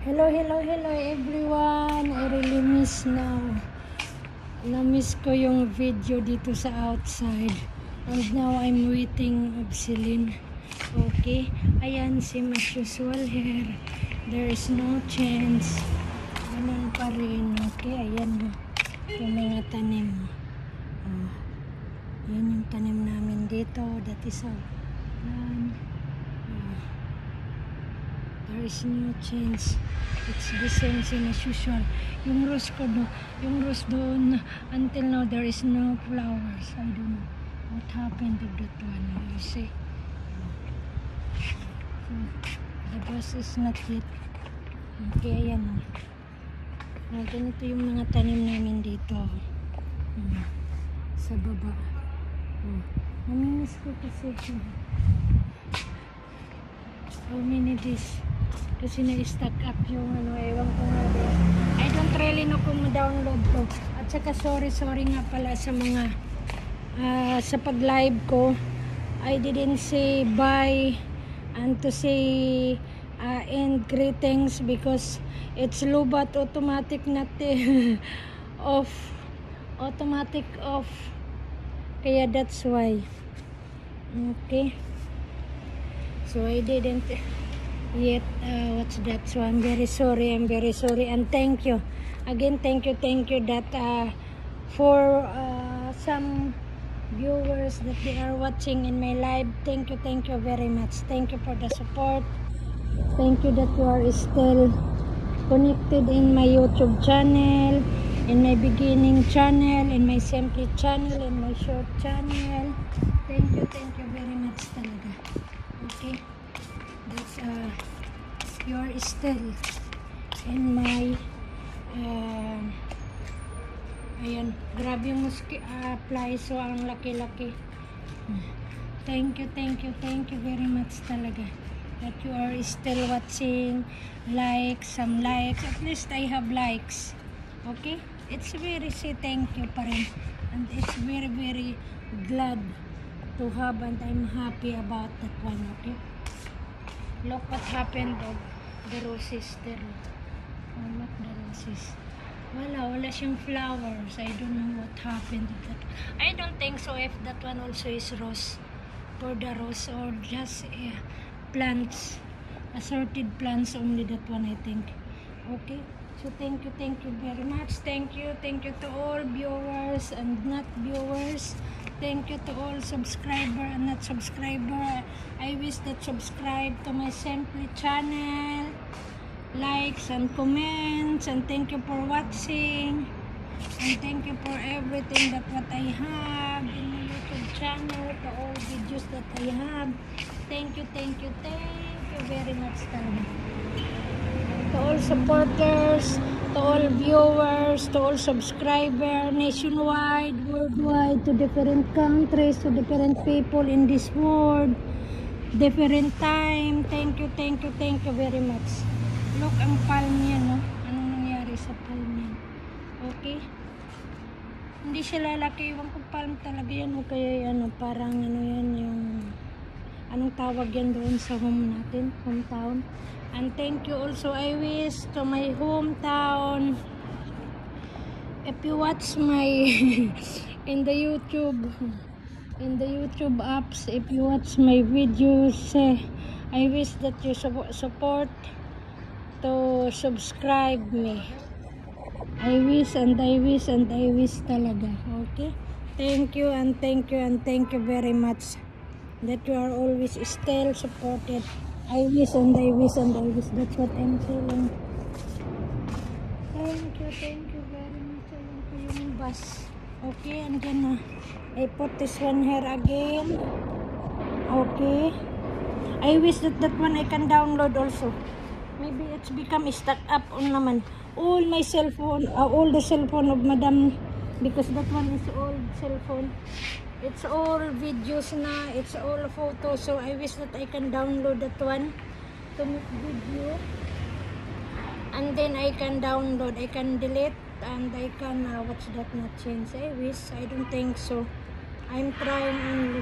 Hello, hello, hello everyone. I really miss now. Na-miss ko yung video dito sa outside. And now I'm waiting of Celine. Okay. Ayan si as usual here. There is no chance. Ganun pa rin. Okay. Ayan yung mga tanim. Ayan yung tanim namin dito. That is all. There is no change. It's the same as usual. Yung rose ko yung rose doon, until now there is no flowers. I don't know what happened to that one. You see? So, the grass is not yet. Okay, ayan. Ganito yung mga tanim namin dito. Sa baba. Namimiss ko kasi how many days? Kasi na-stack up yung ewan ko nga rin. I don't really know kung ma-download ko. At saka sorry nga pala sa mga sa pag-live ko. I didn't say bye and to say and greetings because it's low but automatic not off. Automatic off. Kaya that's why. Okay. So I didn't yet what's that, so I'm very sorry and thank you again, thank you that for some viewers that they are watching in my live. Thank you very much. Thank you for the support. Thank you that you are still connected in my YouTube channel, in my beginning channel, in my simply channel, in my short channel. Thank you very much talaga. Okay, that's you're still in my ayan, grabe yung fly, so ang laki-laki. Thank you very much talaga that you are still watching. Some likes, at least I have likes. Okay, it's very say thank you pa rin, and it's very glad to have, and I'm happy about that one. Okay, look what happened of the roses there. Oh, look the roses. Wala siyang flowers. I don't know what happened to that. I don't think so if that one also is rose, for the rose, or just plants, assorted plants only, that one I think. Okay, so thank you very much. Thank you to all viewers and not viewers. Thank you to all subscriber and not subscriber. I wish that subscribe to my Simply channel, likes and comments, and thank you for watching, and thank you for everything that what I have in my YouTube channel, to all videos that I have. Thank you very much talaga. To all supporters, to all viewers, to all subscribers, nationwide, worldwide, to different countries, to different people in this world, different time. Thank you very much. Look, ang palm niya, no? Anong nangyari sa palm niya? Okay? Hindi siya lalaki. Iwan ko palm talaga yan. O kaya parang yan yung anong tawag yan doon sa home natin, hometown. And thank you also, I wish, to my hometown. If you watch my in the YouTube apps, if you watch my videos, I wish that you support to subscribe me. I wish talaga. Okay, thank you very much that you are always still supported. I wish. That's what I'm saying. Thank you very much. Ayan po yung bus. Okay, and then I put this one here again. Okay, I wish that one I can download also. Maybe it's become stuck up on naman. All my cell phone, all the cell phone of Madam, because that one is old cell phone. It's all videos na, it's all photos, so I wish that I can download that one to make video, and then I can download, I can delete, and I can watch that not change. I wish. I don't think so. I'm trying only.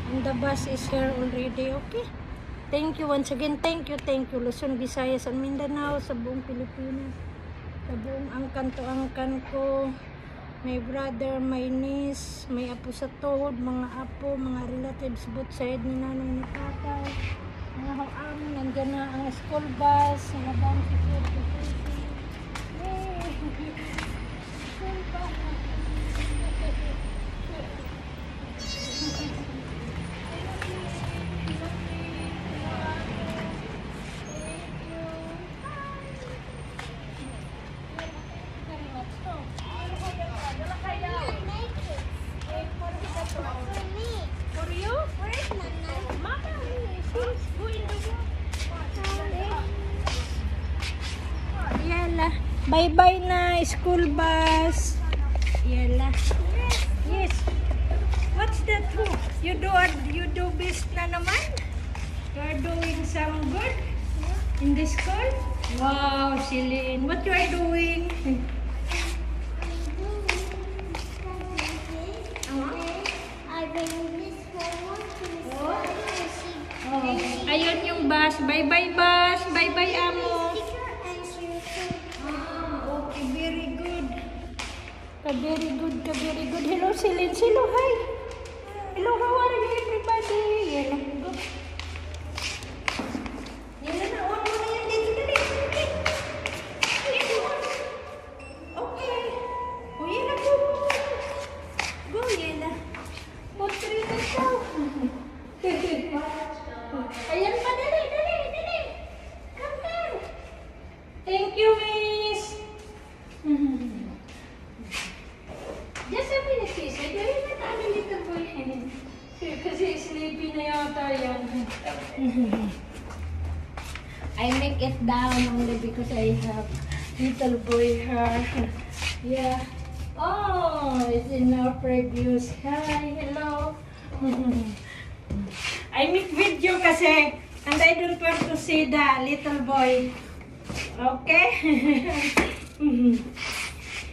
And the bus is here already. Okay, Thank you once again. Thank you. Luzon, Visayas, and Mindanao, sa buong Pilipinas. Sa buong angkan to angkan ko. My brother, my niece, may apo sa tuhod, mga apo, mga relatives, both side ni nanay ni tatay. Mga hoang, nandiyan na ang school bus, nabang security. Yay! School bus. Bye-bye na, school bus. Yala. Yes. What's that? You do best na naman? You are doing some good in the school? Wow, Celine. What you are doing? Ayun yung bus. Bye-bye bus. Bye-bye amo. Very good. Hello, Celine. Hello, hi. Hello, how are you, everybody? Yan. Yan na, on mo na yan. Dito, dali. Okay. O, yan na, go. Go, yan na. Put 3 na daw. Ayan pa, dali. Come here. Thank you, miss. Just a minute, please. Dali na tayo little boy. Kasi sleepy na yata yan. I make it down only because I have little boy hair. Yeah. Oh, it's in our previews. Hi, hello. I make video kasi and I don't want to see the little boy. Okay?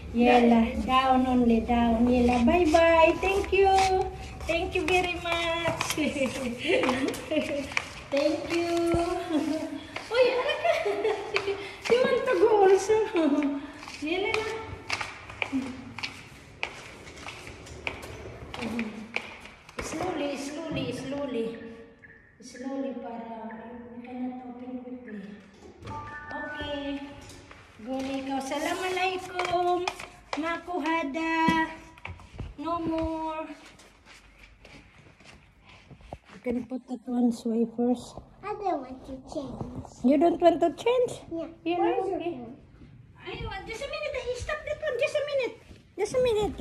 Yela, down only, down. Yela, bye-bye. Thank you. Thank you very much. Thank you. Uy, haraka. You want to go also? Yela na. Slowly para we cannot open quickly. Okay. Guli ka. Assalamualaikum. Nakuhada. No more. You can put that one way first. I don't want to change. You don't want to change? Yeah. You know, okay. Just a minute. Stop that one. Just a minute.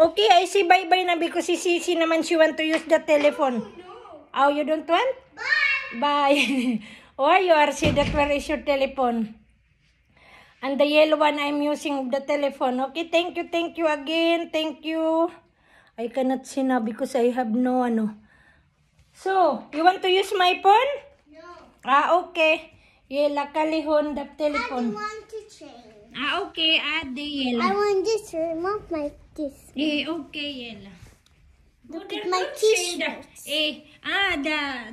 Okay, I say bye-bye na because si Sisi naman she want to use the telephone. Oh, you don't want? Bye. Or you are see that where is your telephone? And the yellow one I'm using the telephone. Okay, thank you again. Thank you. I cannot see now because I have no ano. So, you want to use my phone? No. Okay. Yela kalihon the telephone. I want to change. Okay, the yela. I want this to remove my this. Okay, yela. Look there, at my don't say t-shirt.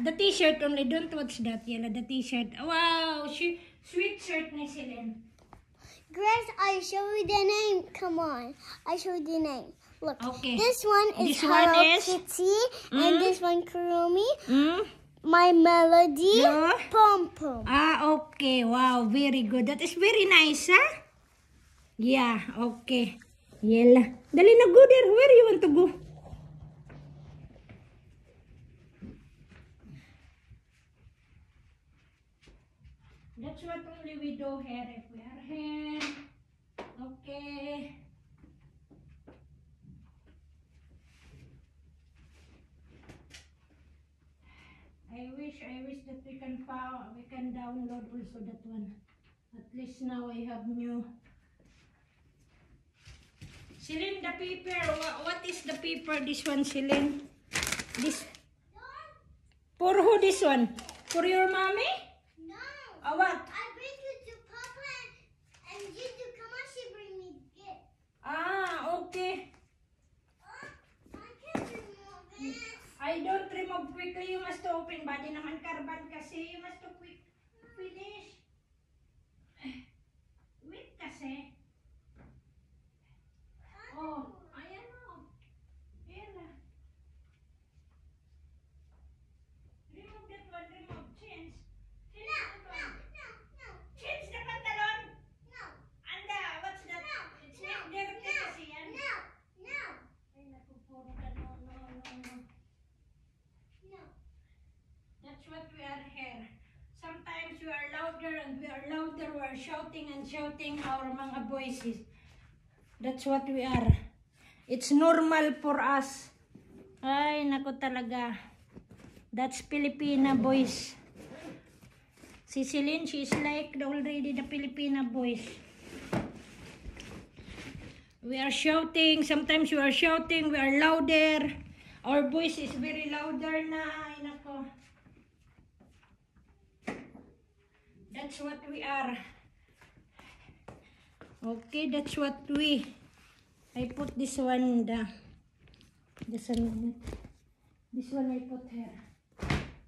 The t-shirt only. Don't watch that, yela. The t-shirt. Wow, sweet shirt ni Celine. Grace, I show you the name. Come on. I show you the name. Look. Okay. This one is This one Hello is? Kitty. And this one Kurumi. Hmm? My Melody. Yeah. Pom Pom. Okay. Wow, very good. That is very nice, huh? Yeah, okay. Yela. Dali na go there. Where you want to go? That's what only we do here. If we are here. Okay. I wish that we can download also that one. At least now I have new. Celine, the paper. What is the paper? This one, Celine. This. For who this one? For your mommy? No. What? I bring you to Papa and you to come on, she bring me gift. Okay. I can't remove it. I don't remove quickly. You must open. Badi naman karban kasi. kasi. You must to quick finish. Wait kasi. Oh, ayan o. Ayan na. Remove that one, remove. Change. Change that one. Change the pantalon. Anda, what's that? It's not dirty kasi yan. Ay, naku, puro ka. No. That's what we are here. Sometimes we are louder and we are louder. We are shouting and shouting our mga voices. That's what we are. It's normal for us. Ay, naku talaga. That's Filipina voice. Si Celine, she is like already the Filipina voice. We are shouting. Sometimes we are shouting. We are louder. Our voice is very louder na. Ay, naku. That's what we are. Okay, that's what we. I put this one this one I put here.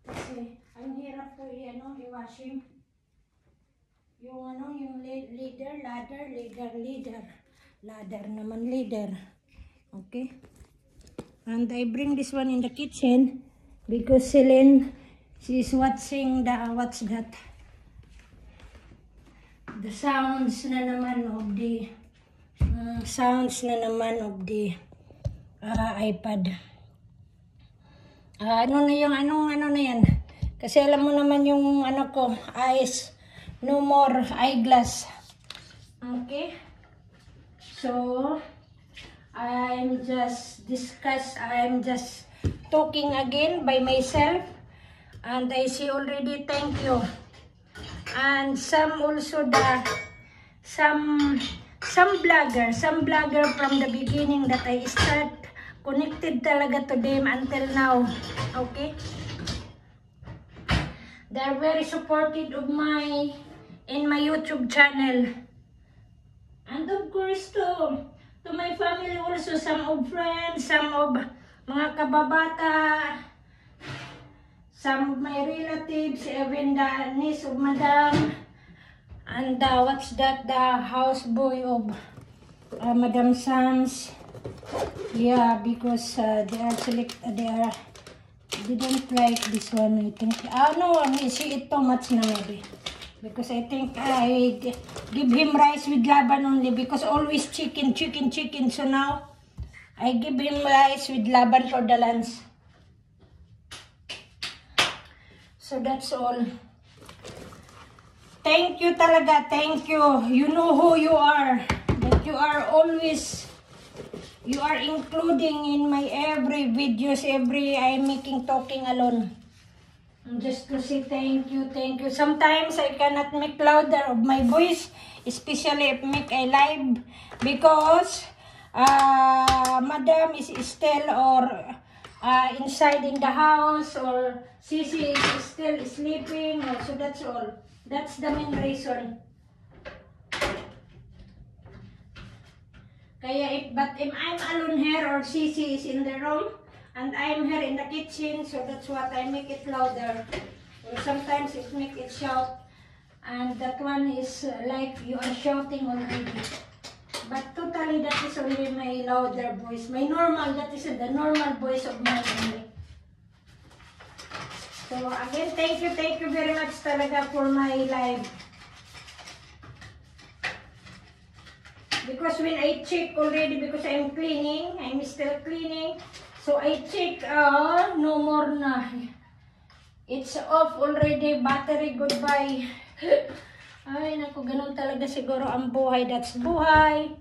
Kasi ang hirap to i-washing. Yung ladder naman leader. Okay. And I bring this one in the kitchen because Celine, she is watching what's that? The sounds na naman of the iPad. Ano na yan? Kasi alam mo naman yung ko, eyes, no more eyeglass. Okay? So, I'm just talking again by myself. And I see already, thank you. And some also some blogger from the beginning that I start connected talaga to them until now. Okay? They are very supportive of in my YouTube channel. And of course to my family also, some of friends, some of mga kababata, some of my relatives, even the niece of Madam, and what's that, the houseboy of Madam Sam's. Yeah, because they don't like this one, I think. No, I see it too much na maybe. Because I think I give him rice with laban only because always chicken. So now, I give him rice with laban for the lunch. So that's all. Thank you talaga. Thank you. You know who you are. That you are always, you are including in my every videos, I'm making talking alone. Just to say thank you. Sometimes I cannot make louder of my voice, especially if make a live because Madam is still or inside in the house, or Sisi is still sleeping, so that's all. That's the main reason. Kaya but if I'm alone here or Sisi is in the room and I'm here in the kitchen, so that's what I make it louder. Or sometimes it make it shout, and that one is like you are shouting already. But totally that is only my louder voice. My normal, that is the normal voice of mine only. So again, thank you very much talaga for my live. Because when I check already, because I'm still cleaning, so I check, no more na. It's off already, battery, goodbye. Ay, naku, ganun talaga siguro ang buhay. That's buhay.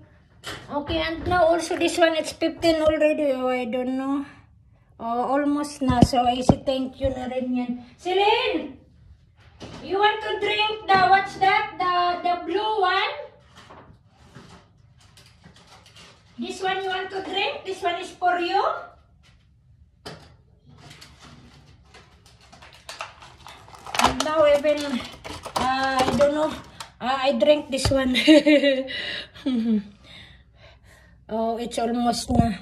Okay, and now also this one, it's 15 already. Oh, I don't know. Oh, almost na. So, I say thank you na rin yan. Celine! You want to drink what's that? The blue one? This one you want to drink? This one is for you? And now even, I don't know, I drink this one. Oh, it's almost na.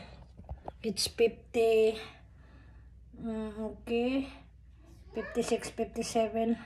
It's 50. Okay. 56, 57.